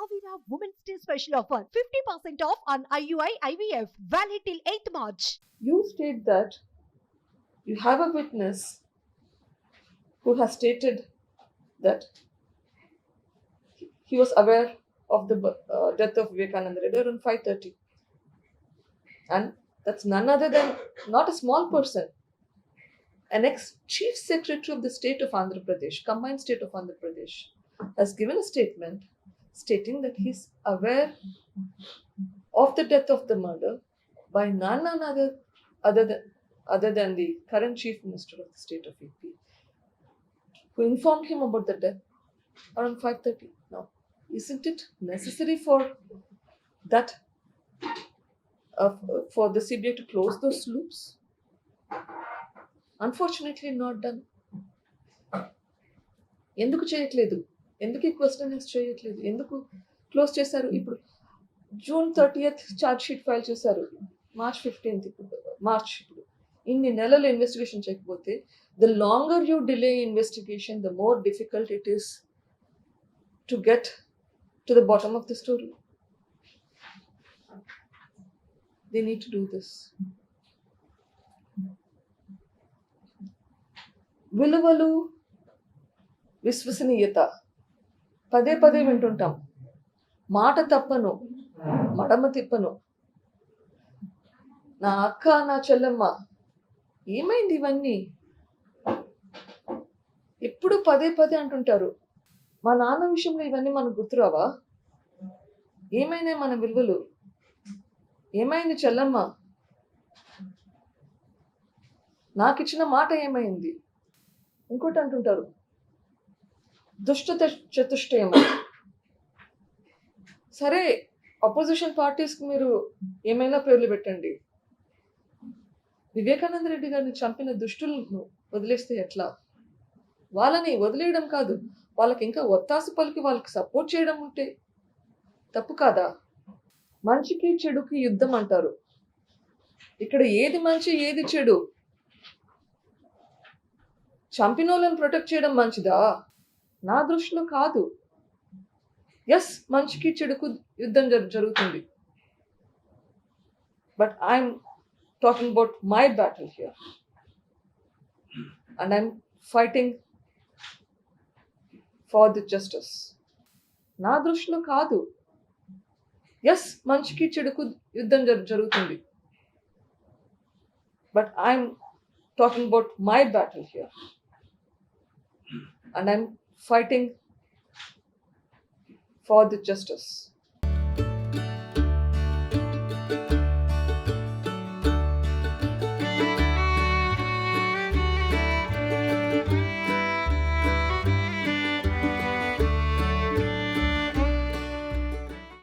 Kavira Women's Day special offer 50% off on IUI IVF valid till 8th March. You state that you have a witness who has stated that he was aware of the death of Vivekananda Reddy around 5:30, and that's none other than not a small person, an ex-chief secretary of the state of Andhra Pradesh, combined state of Andhra Pradesh, has given a statement stating that he's aware of the death of the murder by none other than the current chief minister of the state of AP, who informed him about the death around 5:30. Now, isn't it necessary for that for the CBI to close those loops? Unfortunately, not done. ఎందుకు చేయట్లేదు? ఎందుకు ఈ question చేయట్లేదు? ఎందుకు close చేశారు? ఇప్పుడు June 30th charge sheet file చేశారు, March 15th ఇప్పుడు ఇన్ని నెలలు ఇన్వెస్టిగేషన్ చేయకపోతే, the longer you delay investigation, the more difficult it is to get to the bottom of the story. They need to do this. విలువలు, విశ్వసనీయత పదే పదే వింటుంటాం. మాట తప్పను, మడమ తిప్పను, నా అక్క, నా చెల్లెమ్మ. ఏమైంది ఇవన్నీ? ఎప్పుడు పదే పదే అంటుంటారు. మా నాన్న విషయంలో ఇవన్నీ మనకు గుర్తురావా? ఏమైనాయి మన విలువలు? ఏమైంది చెల్లమ్మ? నాకు ఇచ్చిన మాట ఏమైంది? ఇంకోటి అంటుంటారు, దుష్ట చతుష్టయం. సరే, అపోజిషన్ పార్టీస్కి మీరు ఏమైనా పేర్లు పెట్టండి. వివేకానంద రెడ్డి గారిని చంపిన దుష్టులను వదిలేస్తే ఎట్లా? వాళ్ళని వదిలేయడం కాదు, వాళ్ళకి ఇంకా ఒత్తాసు పలికి వాళ్ళకి సపోర్ట్ చేయడం ఉంటే తప్పు కాదా? మంచికి చెడుకి యుద్ధం అంటారు. ఇక్కడ ఏది మంచి, ఏది చెడు? చంపినోళ్ళని ప్రొటెక్ట్ చేయడం మంచిదా? నా దృష్టిలో కాదు. ఎస్, మంచికి చెడుకు యుద్ధం జరుగుతుంది, but I'm talking about my battle here and I'm fighting for the justice. నా దృష్టిలో కాదు. ఎస్, మంచికి చెడుకు యుద్ధం జరుగుతుంది, but I'm talking about my battle here and I'm fighting for the justice.